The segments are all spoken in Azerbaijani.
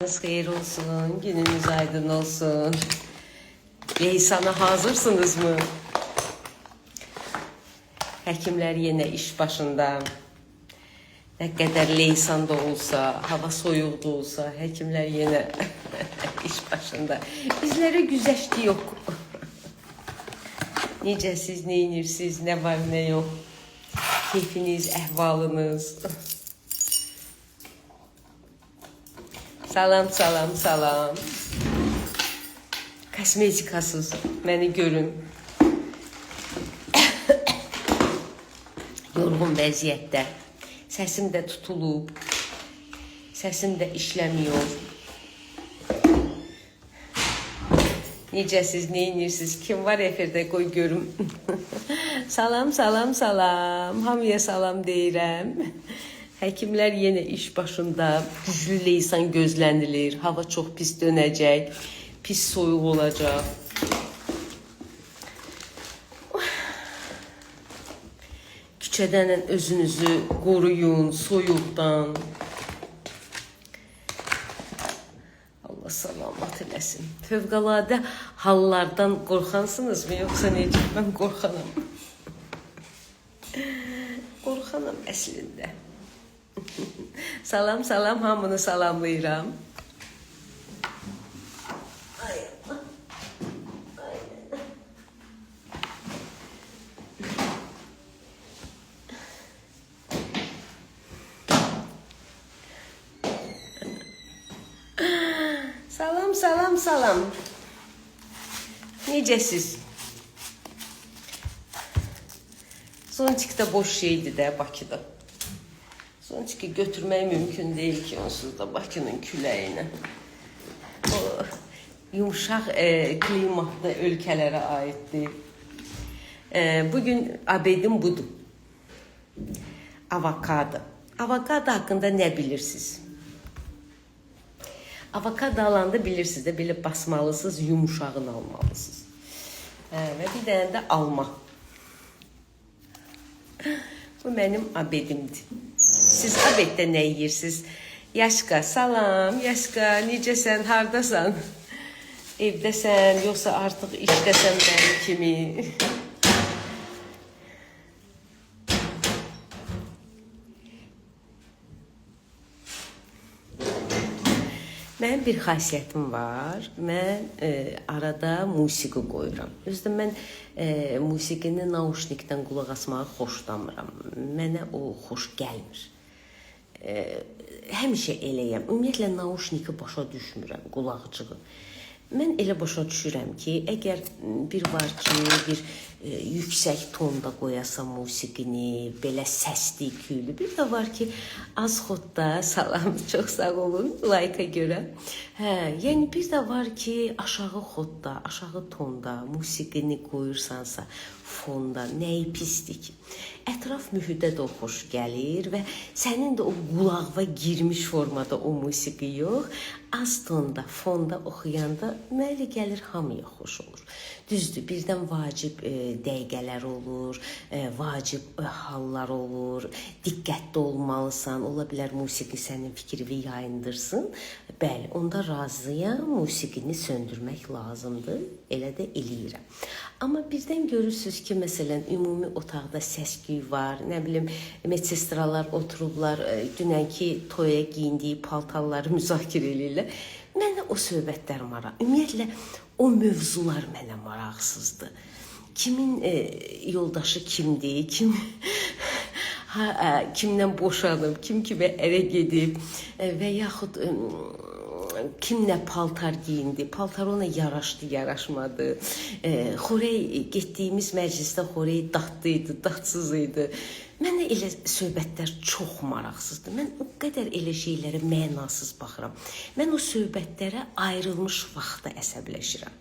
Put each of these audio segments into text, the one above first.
Xeyir olsun, gününüz aydın olsun. Leysana hazırsınız mı? Həkimlər yenə iş başında. Nə qədər leysan da olsa, hava soyuq da olsa, həkimlər yenə iş başında. Bizlərə güzəşti yox. Necəsiz, neyinirsiniz, nə var, nə yox. Keyfiniz, əhvalınız. Salam, salam, salam. Kosmetikasız məni görün. Yorğun vəziyyətdə. Səsim də tutulub. Səsim də işləmiyor. Necəsiz, neyinirsiniz? Kim var efirdə? Qoy görüm. Salam, salam, salam. Hamıya salam deyirəm. Həkimlər yenə iş başında. Güclü leysan gözlənilir. Hava çox pis dönəcək. Pis soyuq olacaq. Küçədən özünüzü qoruyun soyuqdan. Allah salamat eləsin. Fövqəladə hallardan qorxansınızmı, yoxsa necə? Mən qorxanam. Qorxanam əslində. Salam, salam, hamını salamlayıram. Salam, salam, salam. Necəsiz? Zontikdə boş şeydi də Bakıda. Zontiki götürmək mümkün deyil ki, onsuz da Bakının küləyinə. O yumuşaq klimatlı ölkələrə aiddir. Bugün abedim budur. Avokado. Avokado haqqında nə bilirsiniz? Avokado alanda bilirsiniz də, belə basmalısınız, yumuşağını almalısınız. Və bir dənə də alma. Bu mənim abedimdir. Siz abeddə nə yeyirsiniz? Yaşqa, salam, Yaşqa, necəsən, hardasan? Evdəsən, yoxsa artıq işdəsən mənim kimi? Mənim bir xasiyyətim var. Mən arada musiqi qoyuram. Özdə mən musiqini naushnikdən qulaq asmağı xoşlamıram. Mənə o xoş gəlmir. Həmişə eləyəm. Ümumiyyətlə naushniki başa düşmürəm, qulaqcığı. Mən elə başa düşürəm ki, əgər bir var ki, bir yüksək tonda qoyasam musiqini, belə səsli, küylü. Bir də var ki, az xodda, salam, çox sağ olun, like-a görə. Yəni bir də var ki, aşağı xodda, aşağı tonda musiqini qoyursansa, fonda, nəyi pisdir ki? Ətraf mühitə də o xoş gəlir və sənin də o qulağına girmiş formada o musiqi yox, az tonda, fonda oxuyanda mənə gəlir, hamıya xoş olur. Düzdür, birdən vacib dəqiqələr olur, vacib hallar olur, diqqətli olmalısan, ola bilər musiqi sənin fikrini yayındırsın. Bəli, onda razıyam, musiqini söndürmək lazımdır, elə də eləyirəm. Amma birdən görürsünüz ki, məsələn, ümumi otaqda səs-küy var, nə bilim, medsestralar oturublar, dünənki toya giyindiyi paltarları müzakirə edirlər. Mənə o söhbətlər maraq. Ümumiyyətlə, o mövzular mənə maraqsızdır. Kimin yoldaşı kimdir, kimdən boşanıb, kim kimə ərə gedib və yaxud kim nə paltar giyindi, paltar ona yaraşdı, yaraşmadı. Xorey, getdiyimiz məclisdə xorey dadlı idi, dadsız idi. Mənə elə söhbətlər çox maraqsızdır. Mən o qədər elə şeylərə mənasız baxıram. Mən o söhbətlərə ayrılmış vaxtda əsəbləşirəm.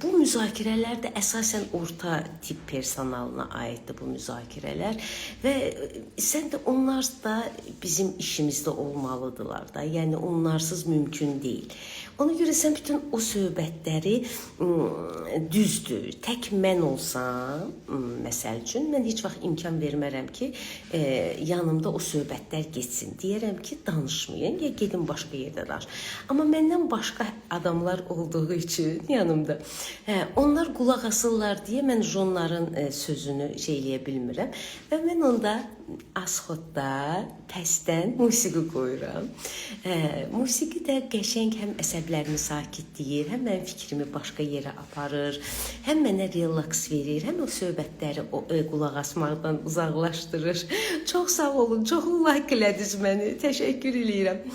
Bu müzakirələr də əsasən orta tip personalına aiddir bu müzakirələr və sən də onlar da bizim işimizdə olmalıdırlar da. Yəni onlarsız mümkün deyil. Ona görə sən bütün o söhbətləri düzdür. Tək mən olsam, məsəl üçün, mən heç vaxt imkan vermərəm ki, yanımda o söhbətlər geçsin. Deyərəm ki, danışmayın, ya gedin başqa yerdə danış. Amma məndən başqa adamlar olduğu üçün yanımda, onlar qulaq asırlar deyə mən onların sözünü eləyə bilmirəm. Və mən onda asxotda, pəstən musiqi qoyuram. Musiqi də qəşəng həm əsəblərimi sakitləyir, həm mənim fikrimi başqa yerə aparır, həm mənə relaks verir, həm o söhbətləri qulaq asmaqdan uzaqlaşdırır. Çox sağ olun, çox like elədiniz məni, təşəkkür edirəm.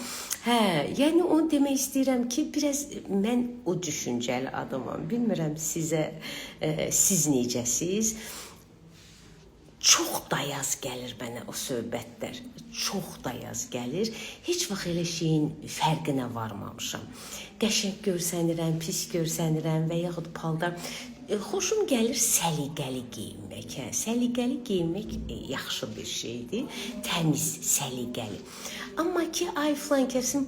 Yəni onu demək istəyirəm ki, biraz mən o düşüncəli adamam. Bilmirəm sizə, siz necəsiz? Çox dayaz gəlir mənə o söhbətlər. Çox dayaz gəlir. Heç vaxt elə şeyin fərqinə varmamışam. Qəşəng görsənirəm, pis görsənirəm və yaxud paltar. Xoşum gəlir səliqəli geyinmək. Səliqəli geyinmək yaxşı bir şeydir. Təmiz, səliqəli. Amma ki, ay filan kəsin,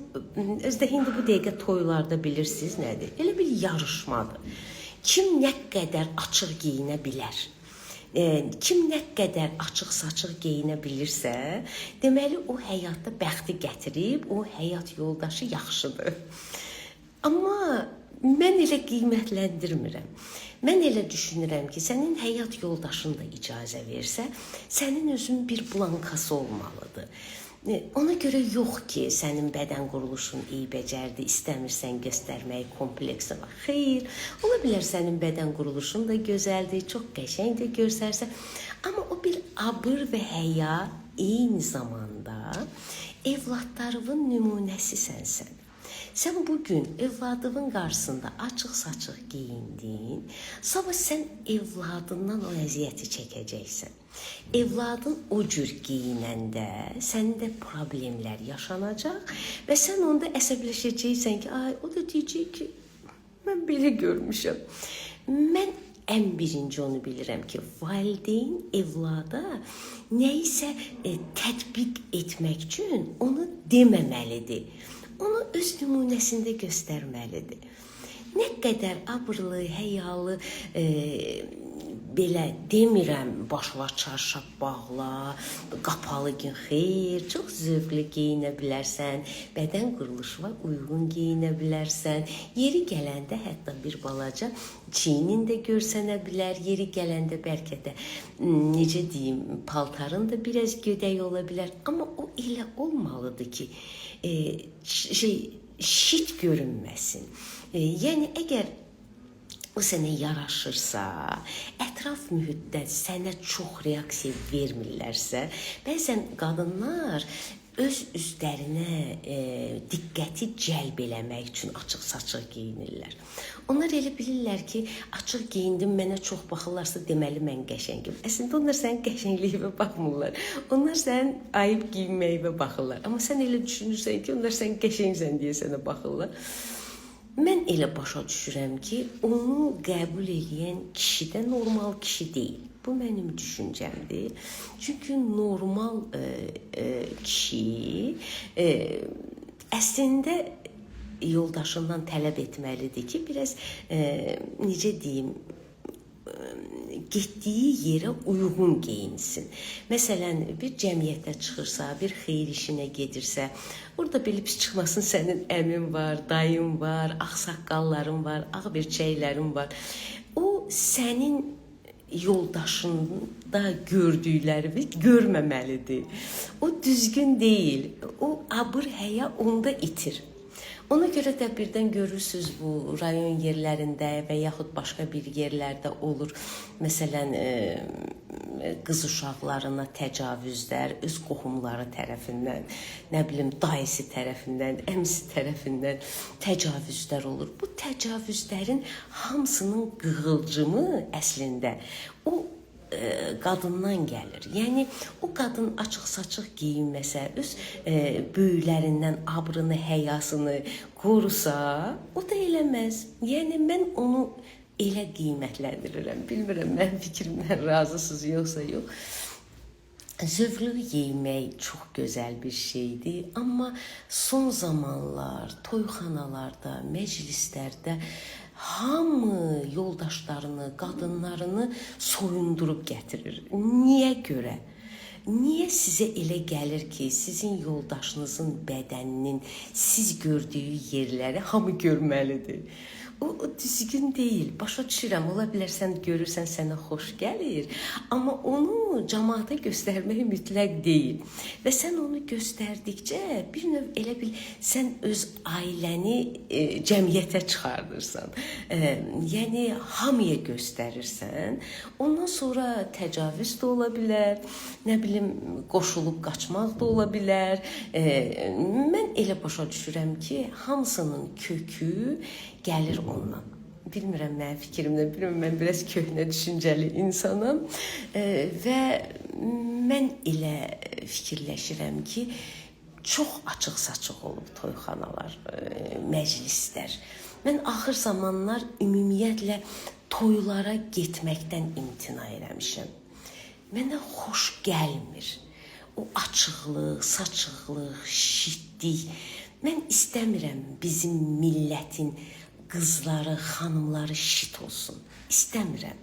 özdə indi bu dəqiqə toylarda bilirsiniz nədir? Elə bir yarışmadır. Kim nə qədər açıq geyinə bilər? Kim nə qədər açıq-saçıq geyinə bilirsə, deməli o həyatda bəxti gətirib, o həyat yoldaşı yaxşıdır. Amma mən elə qiymətləndirmirəm. Mən elə düşünürəm ki, sənin həyat yoldaşın da icazə versə, sənin özün bir blankası olmalıdır. Ona görə yox ki, sənin bədən quruluşun eybəcərdir, istəmirsən göstərməyi, kompleksi var. Xeyr, ola bilər sənin bədən quruluşun da gözəldir, çox qəşəng də görsərsə, amma o bir abır və həya eyni zamanda evladlarının nümunəsisən sən. Sən bugün evladının qarşısında açıq-saçıq geyindin, sabah sən evladından o əziyyəti çəkəcəksən. Evladın o cür geyinəndə səndə problemlər yaşanacaq və sən onda əsəbləşəcəksən ki, ay, o da deyəcək ki, mən belə görmüşəm. Mən ən birinci onu bilirəm ki, valideyn evlada nəyisə tətbiq etmək üçün onu deməməlidir. Onu öz nümunəsində göstərməlidir. Nə qədər abırlı, həyalı, belə demirəm, başına çarşaf bağla, qapalı gün, xeyr, çox zövqlü geyinə bilərsən, bədən quruluşuna uyğun geyinə bilərsən, yeri gələndə hətta bir balaca çiynin də görsənə bilər, yeri gələndə bəlkə də, necə deyim, paltarın da biraz gödək ola bilər, amma o elə olmalıdır ki, şit görünməsin. Yəni, əgər o sənə yaraşırsa, ətraf mühitdə sənə çox reaksiya vermirlərsə, bəzən qadınlar öz üzlərinə diqqəti cəlb eləmək üçün açıq-saçıq geyinirlər. Onlar elə bilirlər ki, açıq geyindim, mənə çox baxırlarsa, deməli mən qəşəngim. Əslində onlar sənin qəşəngliyinə baxmırlar. Onlar sənin ayıb giyinməyinə baxırlar. Amma sən elə düşünürsən ki, onlar sən qəşəngsən deyə sənə baxırlar. Mən elə başa düşürəm ki, onu qəbul edən kişi də normal kişi deyil. Bu mənim düşüncəmdir. Çünki normal kişi əslində yoldaşından tələb etməlidir ki, biraz necə deyim, getdiyi yerə uyğun geyinsin. Məsələn, bir cəmiyyətə çıxırsa, bir xeyir işinə gedirsə, orada belə pis çıxmasın, sənin əmin var, dayın var, ağsaqqalların var, ağ birçəklərin var. O, sənin yoldaşında gördüklərini görməməlidir. O düzgün deyil. O abır həya onda itir. Ona görə də birdən görürsünüz bu rayon yerlərində və yaxud başqa bir yerlərdə olur. Məsələn, qız uşaqlarına təcavüzlər öz qohumları tərəfindən, nə bilim, dayısı tərəfindən, əmisi tərəfindən təcavüzlər olur. Bu təcavüzlərin hamısının qığılcımı əslində o qadından gəlir. Yəni o qadın açıq-saçıq geyinməsə, öz böyüklərindən abrını, həyasını qorusa, o da eləməz. Yəni mən onu elə qiymətləndirirəm. Bilmirəm, mənim fikrimdən razısınız yoxsa yox. Zövqlü geyinmək çox gözəl bir şeydir, amma son zamanlar toyxanalarda, məclislərdə hamı yoldaşlarını, qadınlarını soyundurub gətirir. Niyə görə? Niyə sizə elə gəlir ki, sizin yoldaşınızın bədəninin siz gördüyü yerləri hamı görməlidir? O düzgün deyil. Başa düşürəm, ola bilər sən görürsən, sənə xoş gəlir, amma onu cəmaata göstərmək mütləq deyil. Və sən onu göstərdikcə bir növ elə bil sən öz ailəni cəmiyyətə çıxardırsan. Yəni hamıya göstərirsən. Ondan sonra təcavüz də ola bilər, nə bilim qoşulub qaçmaq da ola bilər. Mən elə başa düşürəm ki, hamısının kökü gəlir ondan. Bilmirəm mənim fikrimdən, bilmirəm, mən biraz köhnə düşüncəli insanam və mən elə fikirləşirəm ki, çox açıq-saçıq olub toyxanalar, məclislər. Mən axır zamanlar ümumiyyətlə toylara getməkdən imtina eləmişəm. Mənə xoş gəlmir. O açıqlıq, saçıqlıq, şitlik. Mən istəmirəm bizim millətin qızları, xanımları şit olsun. İstəmirəm.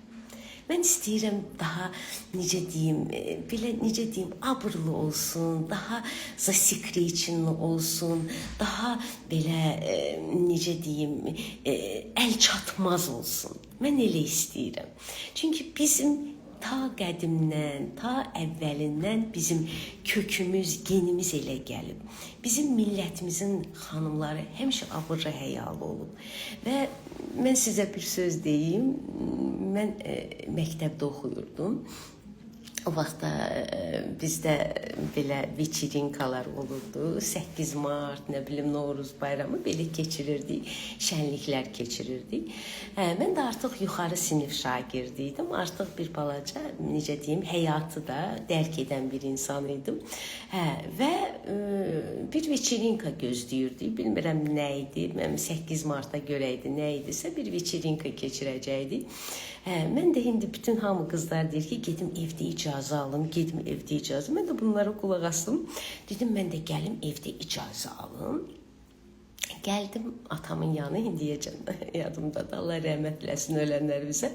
Mən istəyirəm daha, necə deyim, abrlı olsun, daha zasikriçinli olsun, daha belə, necə deyim, əl çatmaz olsun. Mən elə istəyirəm. Çünki bizim ta qədimdən, ta əvvəlindən bizim kökümüz, genimiz elə gəlib. Bizim millətimizin xanımları həmişə abırlı, həyalı olub. Və mən sizə bir söz deyim, mən məktəbdə oxuyurdum. O vaxtda bizdə belə veçirinkalar olurdu. 8 mart, nə bilim, Novruz bayramı belə keçirirdik, şənliklər keçirirdik. Mən də artıq yuxarı sinif şagirdi idim. Artıq bir balaca, necə deyim, həyatı da dərk edən bir insan idim. Və bir veçirinka gözləyirdik. Bilmirəm nə idi, 8 Mart'a görə idi, nə idisə bir veçirinka keçirəcəkdik. Mən də indi bütün hamı qızlar deyir ki, gedim evdə icazə alım, gedim evdə icazə. Mən də bunlara qulaq asdım. Dedim, mən də gəlim evdə icazə alım. Gəldim atamın yanı, indiyəcəm yadımda da, Allah rəhmət eləsin ölənlərimizə.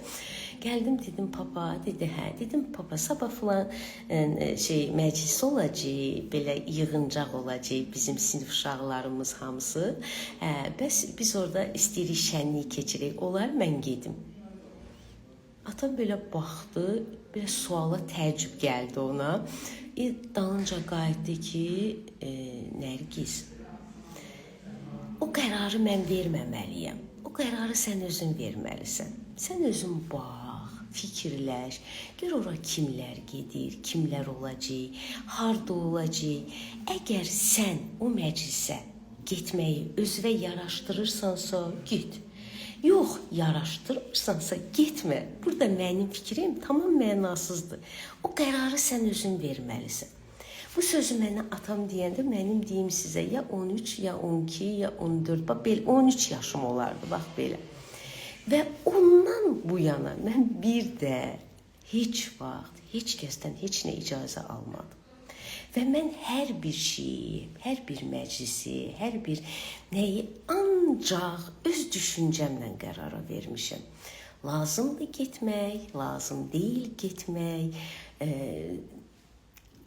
Gəldim, dedim, papa, dedi, hə, dedim, papa, sabah falan məclis olacaq, belə yığıncaq olacaq bizim sinif uşaqlarımız hamısı. Bəs biz orada istəyirik şənlik keçirək, olar, mən gedim. Atam belə baxdı, belə suala təəccüb gəldi ona. Dalınca qayıtdı ki, Nərgiz, o qərarı mən verməməliyəm. O qərarı sən özün verməlisən. Sən özün bax, fikirləş, gör ora kimlər gedir, kimlər olacaq, harda olacaq. Əgər sən o məclisə getməyi özünə yaraşdırırsansa, get. Yox, yaraşdırmırsansa getmə. Burada mənim fikrim tamam mənasızdır. O qərarı sən özün verməlisən. Bu sözü mənə atam deyəndə mənim deyim sizə ya 13, ya 12, ya 14, bax belə 13 yaşım olardı, bax belə. Və ondan bu yana mən bir də heç vaxt, heç kəsdən heç nə icazə almadım. Və mən hər bir şeyi, hər bir məclisi, hər bir nəyi ancaq öz düşüncəmlə qərara vermişəm. Lazımdır getmək, lazım deyil getmək,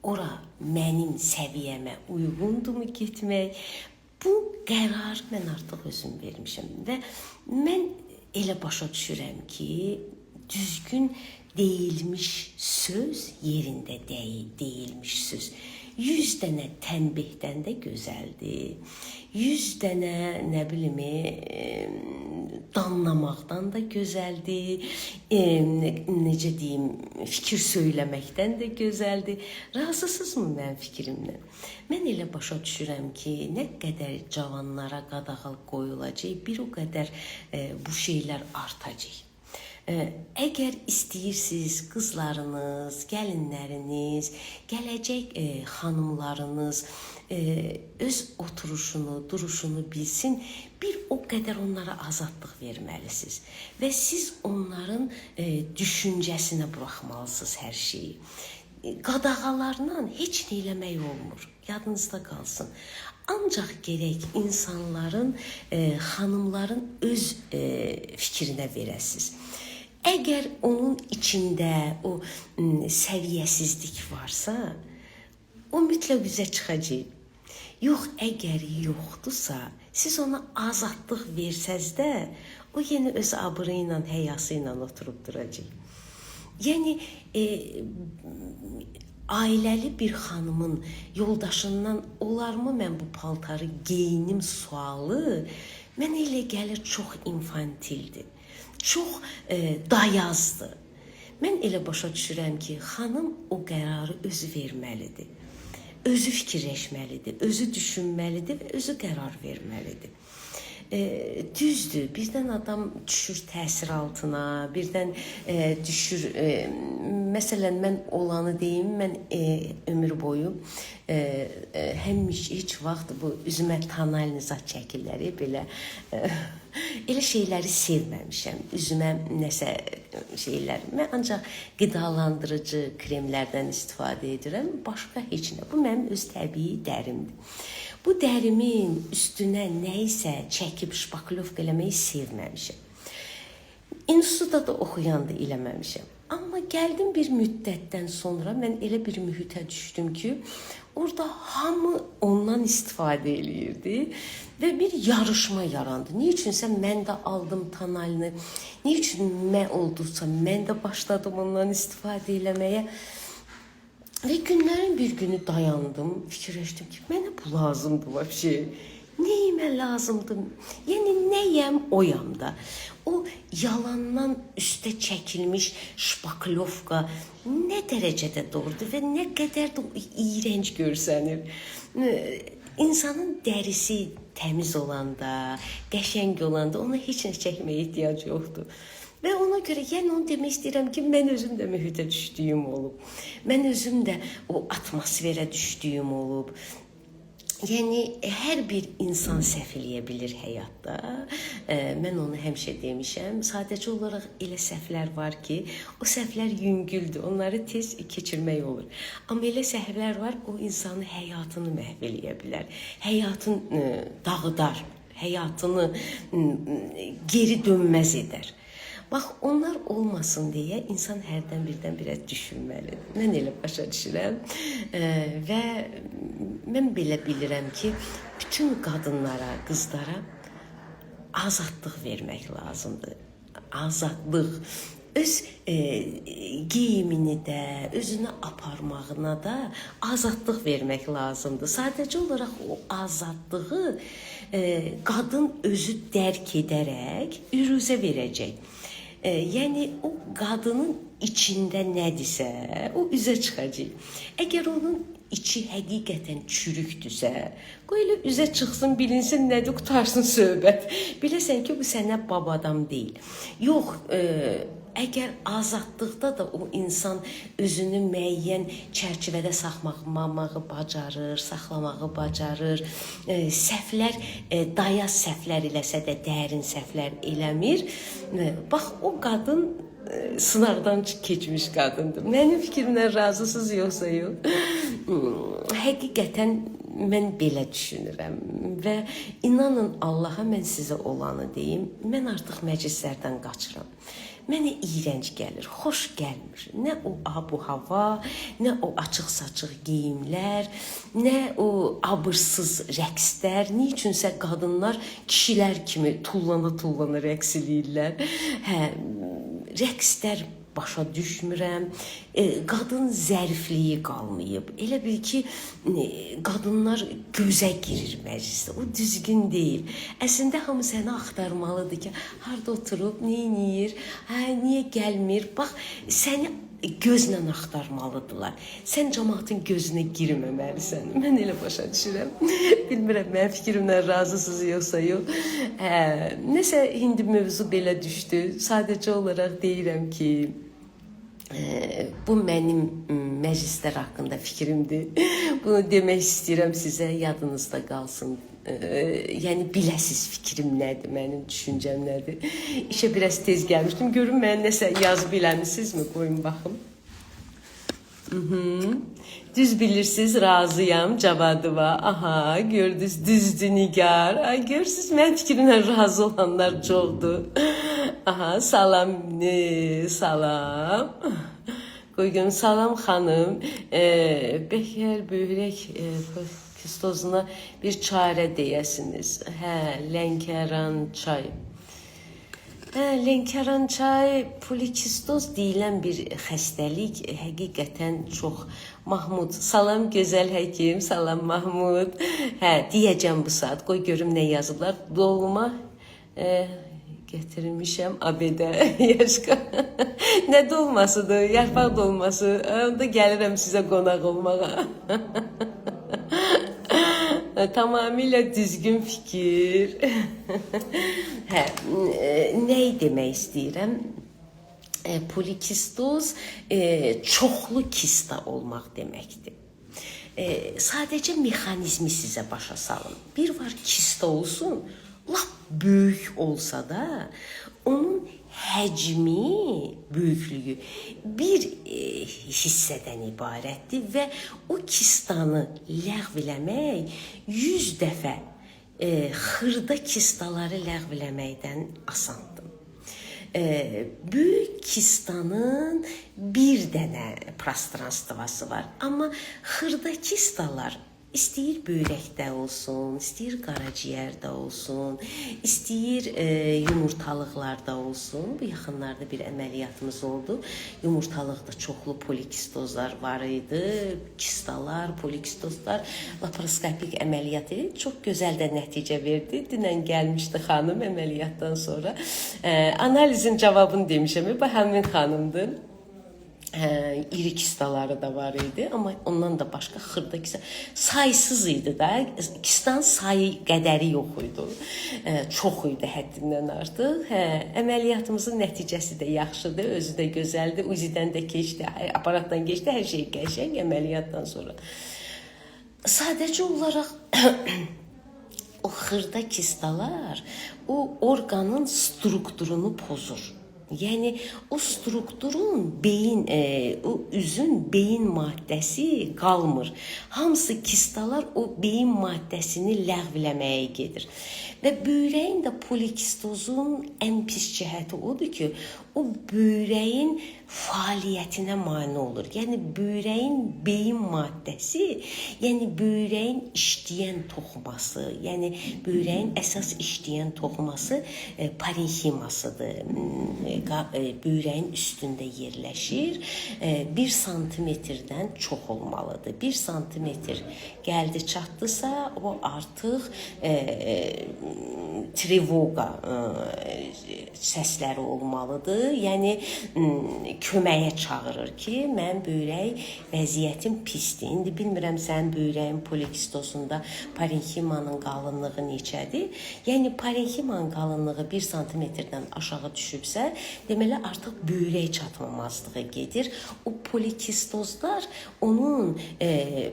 ora mənim səviyyəmə uyğundumu getmək. Bu qərar mən artıq özüm vermişəm və mən elə başa düşürəm ki, düzgün deyilmiş söz yerində deyilmiş söz. 100 dənə tənbihdən də gözəldir. 100 dənə, nə bilim, danlamaqdan da gözəldir. Necə deyim, fikir söyləməkdən də gözəldir. Razısınızmı mənim fikrimlə? Mən elə başa düşürəm ki, nə qədər cavanlara qadağal qoyulacaq, bir o qədər bu şeylər artacaq. Əgər istəyirsiniz qızlarınız, gəlinləriniz, gələcək xanımlarınız öz oturuşunu, duruşunu bilsin, bir o qədər onlara azadlıq verməlisiniz. Və siz onların düşüncəsinə buraxmalısınız hər şeyi. Qadağalarla heç nə eləmək olmur. Yadınızda qalsın. Ancaq gərək insanların, xanımların öz fikrinə verəsiniz. Əgər onun içində o səviyyəsizlik varsa, o mütləq üzə çıxacaq. Yox, əgər yoxdursa, siz ona azadlıq versəz də, o yenə öz abırı ilə, həyası ilə oturub duracaq. Yəni, ailəli bir xanımın yoldaşından olarmı mən bu paltarı geyinim sualı mənə elə gəlir çox infantildir, çox dayazdır. Mən elə başa düşürəm ki, xanım o qərarı özü verməlidir. Özü fikirləşməlidir, özü düşünməlidir və özü qərar verməlidir. Düzdür, birdən adam düşür təsir altına, birdən düşür, məsələn, mən olanı deyim, mən ömür boyu heç vaxt bu üzümə tonalizat çəkirlər, belə elə şeyləri sevməmişəm. Üzümə nəsə şeylər, mən ancaq qidalandırıcı kremlərdən istifadə edirəm, başqa heç nə. Bu mənim öz təbii dərimdir. Bu dərimin üstünə nə isə çəkib şpaklovka eləməyi sevməmişəm. İnstitutda da oxuyanda eləməmişəm. Amma gəldim bir müddətdən sonra mən elə bir mühitə düşdüm ki, orada hamı ondan istifadə eləyirdi və bir yarışma yarandı. Niçünsə mən də aldım tonalini, niçün mən oldusa mən də başladım ondan istifadə eləməyə. Və günlərin bir günü dayandım, fikirləşdim ki, mənə bu lazımdır vəbşi. Nəyimə lazımdır? Yəni, nəyəm oyam da. O yalandan üstə çəkilmiş şpaklovka nə dərəcədə doğrudur və nə qədər də iyrənc görsənir. İnsanın dərisi təmiz olanda, qəşəng olanda ona heç nə çəkməyə ehtiyac yoxdur. Və ona görə, yəni onu demək istəyirəm ki, mən özüm də mühitə düşdüyüm olub. Mən özüm də o atmosferə düşdüyüm olub. Yəni, hər bir insan səhv eləyə bilir həyatda. Mən onu həmişə demişəm. Sadəcə olaraq elə səhvlər var ki, o səhvlər yüngüldür. Onları tez keçirmək olur. Amma elə səhvlər var, o insanın həyatını məhv eləyə bilər. Həyatını dağıdar, həyatını geri dönməz edər. Bax, onlar olmasın deyə insan hərdən birdən-birə düşünməlidir. Mən elə başa düşürəm və mən belə bilirəm ki, bütün qadınlara, qızlara azadlıq vermək lazımdır. Azadlıq. Öz geyimini də, özünü aparmağına da azadlıq vermək lazımdır. Sadəcə olaraq o azadlığı qadın özü dərk edərək üruzə verəcək. Yəni, o qadının içində nədirsə, o üzə çıxacaq. Əgər onun içi həqiqətən çürükdürsə, qoy elə üzə çıxsın, bilinsin nədir, qutarsın söhbət. Biləsən ki, bu sənə babadan deyil. Yox, əgər azadlıqda da o insan özünü müəyyən çərçivədə saxlamağı bacarır, saxlamağı bacarır, səhvlər, dayaz səhvlər eləsə də dərin səhvlər eləmir. Bax, o qadın sınaqdan keçmiş qadındır. Mənim fikrimdən razısınız yoxsa yox? Həqiqətən mən belə düşünürəm və inanın Allaha, mən sizə olanı deyim, mən artıq məclislərdən qaçıram. Mənə iyrənc gəlir, xoş gəlmir. Nə o abu-hava, nə o açıq-saçıq geyimlər, nə o abırsız rəqslər. Niçünsə qadınlar kişilər kimi tullana-tullana rəqs eləyirlər. Rəqslər başa düşmürəm. Qadın zərifliyi qalmayıb. Elə bil ki, qadınlar gözə girir məclisdə. O düzgün deyil. Əslində hamı səni axtarmalıdır ki, harada oturub, nə edir, niyə gəlmir? Bax, səni gözlə axtarmalıdırlar. Sən cəmaatın gözünə girməməlisən. Mən elə başa düşürəm. Bilmirəm, mənim fikrimdən razısınız yoxsa yox. Nəsə, indi mövzu belə düşdü. Sadəcə olaraq deyirəm ki, bu mənim məclislər haqqında fikrimdir. Bunu demək istəyirəm sizə, yadınızda qalsın. Yəni biləsiz fikrim nədir, mənim düşüncəm nədir. İşə biraz tez gəlmişdim. Görün mən nəsə yazıb eləmisinizmi? Qoyun baxım. Düz bilirsiniz, razıyam cavadı var. Aha, gördünüz, düzdür Nigar. Ay, görürsünüz, mən fikrimlə razı olanlar çoxdur. Aha, salam, salam. Qoyun, salam xanım. Bəkər böyrək kistozuna bir çarə deyəsiniz. Lənkəran çay. Lənkəran çay, polikistoz deyilən bir xəstəlik həqiqətən çox. Mahmud, salam gözəl həkim, salam Mahmud. Deyəcəm bu saat, qoy görüm nə yazıblar. Doğuma gətirmişəm abedə, yaşqa. Nə dolmasıdır, yarpaq dolması. Onda gəlirəm sizə qonaq olmağa. Tamamilə düzgün fikir. Nəyi demək istəyirəm? Polikistoz çoxlu kista olmaq deməkdir. Sadəcə mexanizmi sizə başa salın. Bir var kista olsun, lap böyük olsa da, onun həcmi, böyüklüyü bir hissədən ibarətdir və o kistanı ləğv eləmək 100 dəfə xırda kistaları ləğv eləməkdən asandır. Böyük kistanın bir dənə prostranствосы var, amma xırda kistalar İstəyir böyrəkdə olsun, istəyir qaraciyərdə olsun, istəyir yumurtalıqlarda olsun. Bu yaxınlarda bir əməliyyatımız oldu. Yumurtalıqda çoxlu polikistozlar var idi. Kistalar, polikistozlar, laparoskopik əməliyyat edildi. Çox gözəl də nəticə verdi. Dünən gəlmişdi xanım əməliyyatdan sonra. Analizin cavabını demişəm. Bu həmin xanımdır. İri kistaları da var idi, amma ondan da başqa xırda kista saysız idi da. Kistanın sayı qədəri yox idi. Çox idi həddindən artıq. Əməliyyatımızın nəticəsi də yaxşıdır, özü də gözəldir. UZI-dən də keçdi, aparatdan keçdi, hər şey qəşəng əməliyyatdan sonra. Sadəcə olaraq o xırda kistalar o orqanın strukturunu pozur. Yəni o strukturun beyin, o üzün beyin maddəsi qalmır. Hamısı kistalar o beyin maddəsini ləğv eləməyə gedir. Və böyrəyin də polikistozun ən pis cəhəti odur ki, o böyrəyin fəaliyyətinə mane olur. Yəni böyrəyin beyin maddəsi, yəni böyrəyin işləyən toxuması, yəni böyrəyin əsas işləyən toxuması parenximasıdır. Böyrəyin üstündə yerləşir. 1 santimetrdən çox olmalıdır. 1 santimetr gəldi çatdısa, o artıq trevoqa səsləri olmalıdır. Yəni köməyə çağırır ki, mən böyrək vəziyyətim pisdir. İndi bilmirəm sənin böyrəyin polikistozunda parenximanın qalınlığı neçədir? Yəni parenximanın qalınlığı 1 santimetrdən aşağı düşübsə, deməli artıq böyrək çatmamazlığı gedir. O polikistozlar onun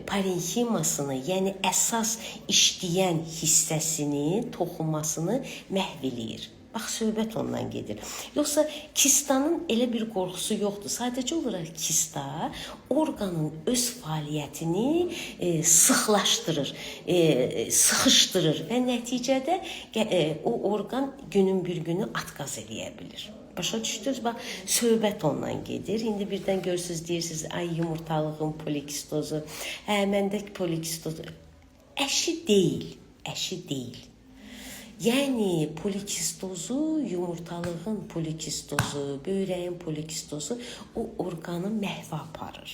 parenximasını, yəni əsas işləyən hissəsini, toxunmasını məhv eləyir. Bax, söhbət ondan gedir. Yoxsa kistanın elə bir qorxusu yoxdur. Sadəcə olaraq kista orqanın öz fəaliyyətini sıxlaşdırır, sıxışdırır və nəticədə o orqan günün bir günü atqaz eləyə bilir. Başa düşdünüz? Bax, söhbət ondan gedir. İndi birdən görürsünüz, deyirsiniz, ay yumurtalığın polikistozu, məndəki polikistozu. Əşi deyil. Yəni polikistozu, yumurtalığın polikistozu, böyrəyin polikistozu o orqanı məhvə aparır.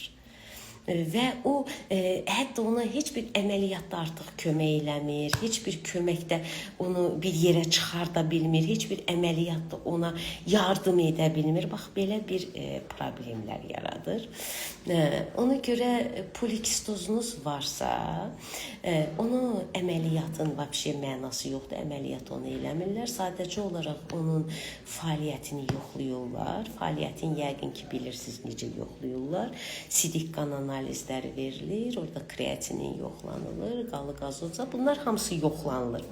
və o hətta ona heç bir əməliyyatda artıq kömək eləmir, heç bir köməkdə onu bir yerə çıxarda bilmir, heç bir əməliyyatda ona yardım edə bilmir. Bax, belə bir problemlər yaradır. Ona görə polikistozunuz varsa, onu əməliyyatın vəbşə mənası yoxdur, əməliyyat onu eləmirlər. Sadəcə olaraq onun fəaliyyətini yoxlayırlar. Fəaliyyətini yəqin ki, bilirsiniz necə yoxlayırlar. Sidik qan analizləri verilir, orada kreatinin yoxlanılır, qalı qazoca, bunlar hamısı yoxlanılır.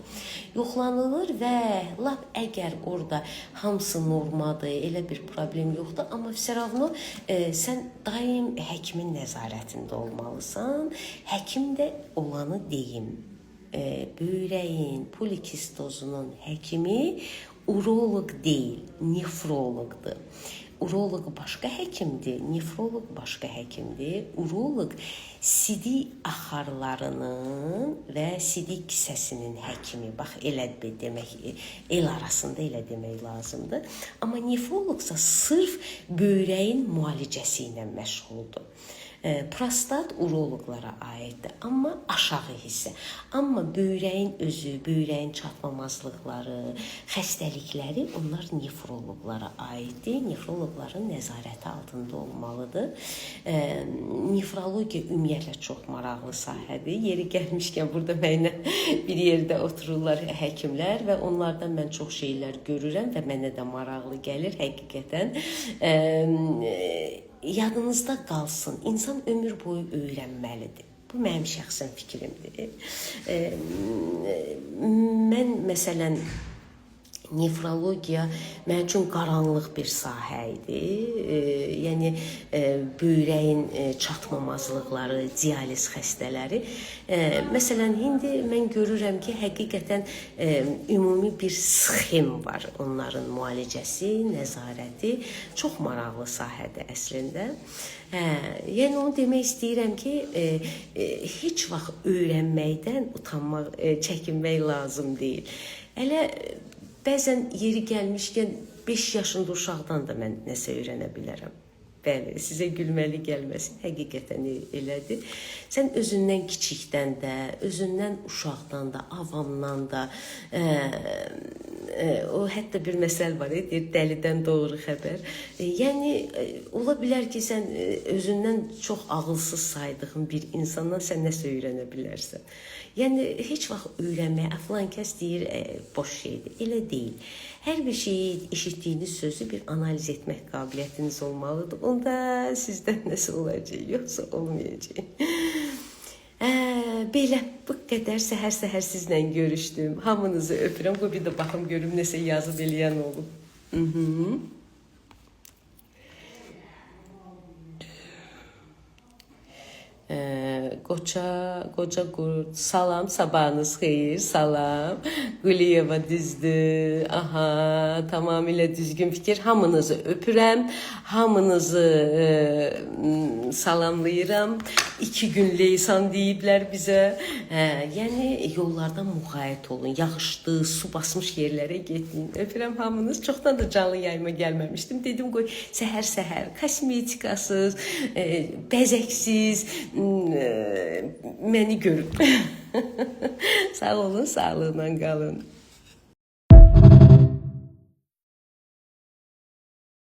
Yoxlanılır və lap əgər orada hamısı normadır, elə bir problem yoxdur, amma все равно sən daim həkimin nəzarətində olmalısan. Həkim də olanı deyim. Böyrəyin polikistozunun həkimi uroloq deyil, nefroloqdur. Uroloq başqa həkimdir, nefroloq başqa həkimdir. Uroloq sidik axarlarının və sidik kisəsinin həkimi. Bax, elə demək, el arasında elə demək lazımdır. Amma nefroloqsa sırf böyrəyin müalicəsi ilə məşğuldur. Prostat uroloqlara aiddir, amma aşağı hissə. Amma böyrəyin özü, böyrəyin çatmamazlıqları, xəstəlikləri onlar nefroloqlara aiddir. Nefroloqların nəzarəti altında olmalıdır. Nefrologiya ümumiyyətlə çox maraqlı sahədir. Yeri gəlmişkən burada mənə bir yerdə otururlar həkimlər və onlardan mən çox şeylər görürəm və mənə də maraqlı gəlir həqiqətən. Yadınızda qalsın, insan ömür boyu öyrənməlidir. Bu mənim şəxsən fikrimdir. Mən məsələn nefrologiya mənim üçün qaranlıq bir sahə idi. Yəni böyrəyin çatmamazlıqları, dializ xəstələri. Məsələn, indi mən görürəm ki, həqiqətən ümumi bir sxem var. Onların müalicəsi, nəzarəti çox maraqlı sahədir əslində. Yəni onu demək istəyirəm ki, heç vaxt öyrənməkdən utanmaq, çəkinmək lazım deyil. Elə bəzən yeri gəlmişkən 5 yaşında uşaqdan da mən nəsə öyrənə bilərəm. Bəli, sizə gülməli gəlməsin, həqiqətən elədir. Sən özündən kiçikdən də, özündən uşaqdan da, avamdan da, o hətta bir məsəl var, deyir, dəlidən doğru xəbər. Yəni, ola bilər ki, sən özündən çox ağılsız saydığın bir insandan sən nəsə öyrənə bilərsən. Yəni, heç vaxt öyrənmək, filan kəs deyir, boş şeydir. Elə deyil. Hər bir şeyi, eşitdiyiniz sözü bir analiz etmək qabiliyyətiniz olmalıdır. Onda sizdən nəsə olacaq, yoxsa olmayacaq. Belə, bu qədər səhər-səhər sizlə görüşdüm. Hamınızı öpürəm. Bu bir də baxım görüm nəsə yazıb eləyən olub. Qoca qurd, salam, sabahınız xeyir, salam. Quliyeva düzdür, aha, tamamilə düzgün fikir. Hamınızı öpürəm, hamınızı salamlayıram. 2 gün leysan deyiblər bizə. Yəni, yollardan müğayət olun, yağışlı, su basmış yerlərə getməyin. Öpürəm hamınız. Çoxdan da canlı yayıma gəlməmişdim. Dedim, qoy, səhər-səhər, kosmetikasız, bəzəksiz, məni görün. Sağ olun, sağlığına qalın.